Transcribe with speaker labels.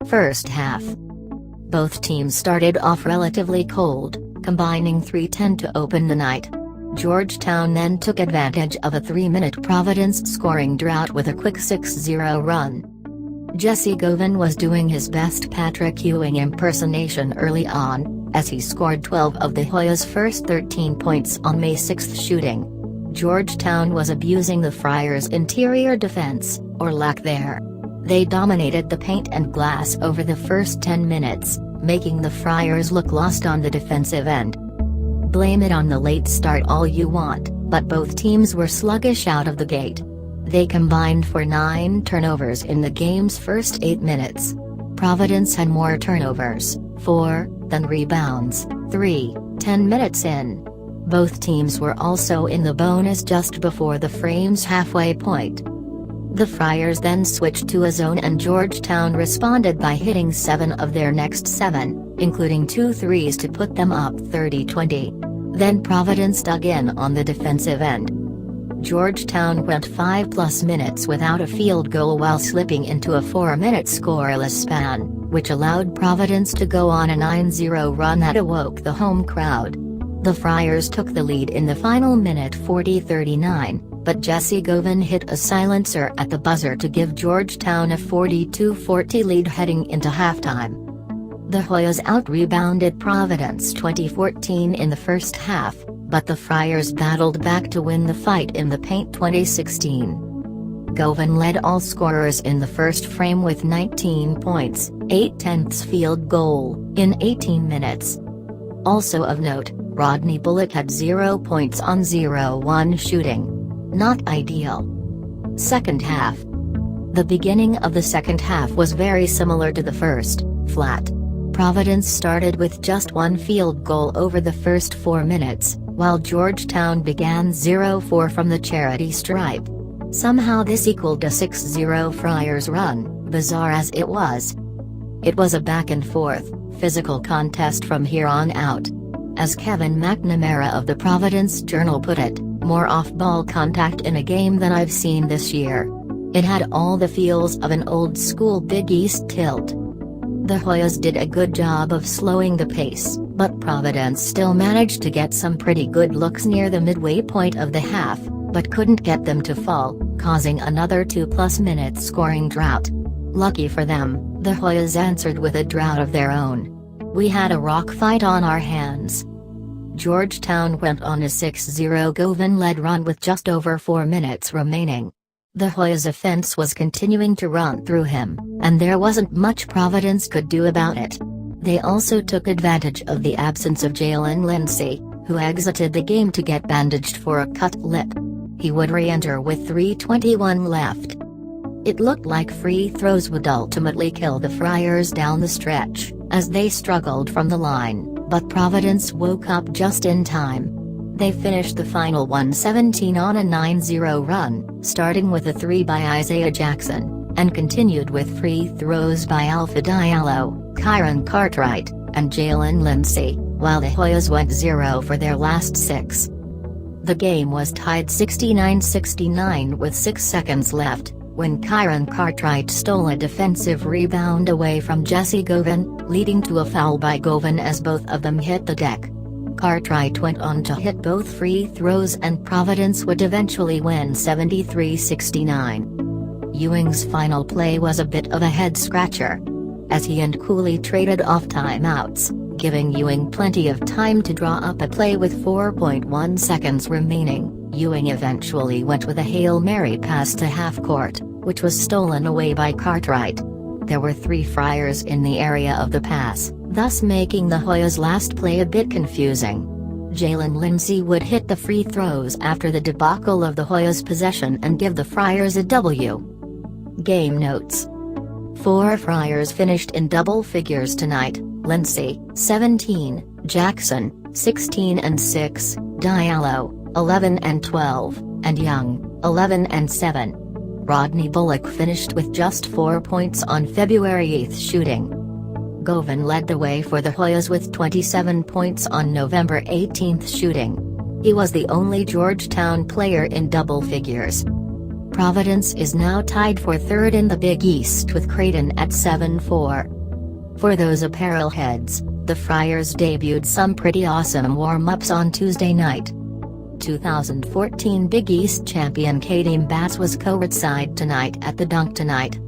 Speaker 1: First half. Both teams started off relatively cold, combining 3-10 to open the night. Georgetown then took advantage of a 3-minute Providence scoring drought with a quick 6-0 run. Jesse Govan was doing his best Patrick Ewing impersonation early on, as he scored 12 of the Hoyas' first 13 points on May 6 shooting. Georgetown was abusing the Friars' interior defense, or lack there. They dominated the paint and glass over the first 10 minutes, making the Friars look lost on the defensive end. Blame it on the late start all you want, but both teams were sluggish out of the gate. They combined for 9 turnovers in the game's first 8 minutes. Providence had more turnovers, 4, than rebounds, 3, 10 minutes in. Both teams were also in the bonus just before the frame's halfway point. The Friars then switched to a zone and Georgetown responded by hitting 7 of their next 7, including 2 threes to put them up 30-20. Then Providence dug in on the defensive end. Georgetown went 5+ minutes without a field goal while slipping into a 4-minute scoreless span, which allowed Providence to go on a 9-0 run that awoke the home crowd. The Friars took the lead in the final minute 40-39. But Jesse Govan hit a silencer at the buzzer to give Georgetown a 42-40 lead heading into halftime. The Hoyas out-rebounded Providence 20-14 in the first half, but the Friars battled back to win the fight in the paint 20-16. Govan led all scorers in the first frame with 19 points, 8/10 field goal, in 18 minutes. Also of note, Rodney Bullock had 0 points on 0-1 shooting. Not ideal. Second half. The beginning of the second half was very similar to the first, flat. Providence started with just 1 field goal over the first 4 minutes, while Georgetown began 0-4 from the charity stripe. Somehow this equaled a 6-0 Friars run, bizarre as it was. It was a back-and-forth, physical contest from here on out. As Kevin McNamara of the Providence Journal put it, more off-ball contact in a game than I've seen this year. It had all the feels of an old-school Big East tilt. The Hoyas did a good job of slowing the pace, but Providence still managed to get some pretty good looks near the midway point of the half, but couldn't get them to fall, causing another 2+ minute scoring drought. Lucky for them, the Hoyas answered with a drought of their own. We had a rock fight on our hands. Georgetown went on a 6-0 Govan-led run with just over 4 minutes remaining. The Hoyas' offense was continuing to run through him, and there wasn't much Providence could do about it. They also took advantage of the absence of Jalen Lindsey, who exited the game to get bandaged for a cut lip. He would re-enter with 3:21 left. It looked like free throws would ultimately kill the Friars down the stretch, as they struggled from the line, but Providence woke up just in time. They finished the final 117 on a 9-0 run, starting with a 3 by Isaiah Jackson, and continued with free throws by Alpha Diallo, Kyron Cartwright, and Jalen Lindsey, while the Hoyas went 0 for their last 6. The game was tied 69-69 with 6 seconds left, when Kyron Cartwright stole a defensive rebound away from Jesse Govan, leading to a foul by Govan as both of them hit the deck. Cartwright went on to hit both free throws and Providence would eventually win 73-69. Ewing's final play was a bit of a head-scratcher. As he and Cooley traded off timeouts, giving Ewing plenty of time to draw up a play with 4.1 seconds remaining, Ewing eventually went with a Hail Mary pass to half-court, which was stolen away by Cartwright. There were 3 Friars in the area of the pass, thus making the Hoyas' last play a bit confusing. Jalen Lindsey would hit the free throws after the debacle of the Hoyas' possession and give the Friars a W. Game notes. 4 Friars finished in double figures tonight: Lindsey, 17, Jackson, 16 and 6, Diallo, 11 and 12, and Young, 11 and 7. Rodney Bullock finished with just 4 points on February 8 shooting. Govan led the way for the Hoyas with 27 points on November 18 shooting. He was the only Georgetown player in double figures. Providence is now tied for third in the Big East with Creighton at 7-4. For those apparel heads, the Friars debuted some pretty awesome warm-ups on Tuesday night. 2014 Big East champion Katie Bass was courtside tonight at the Dunk Tonight.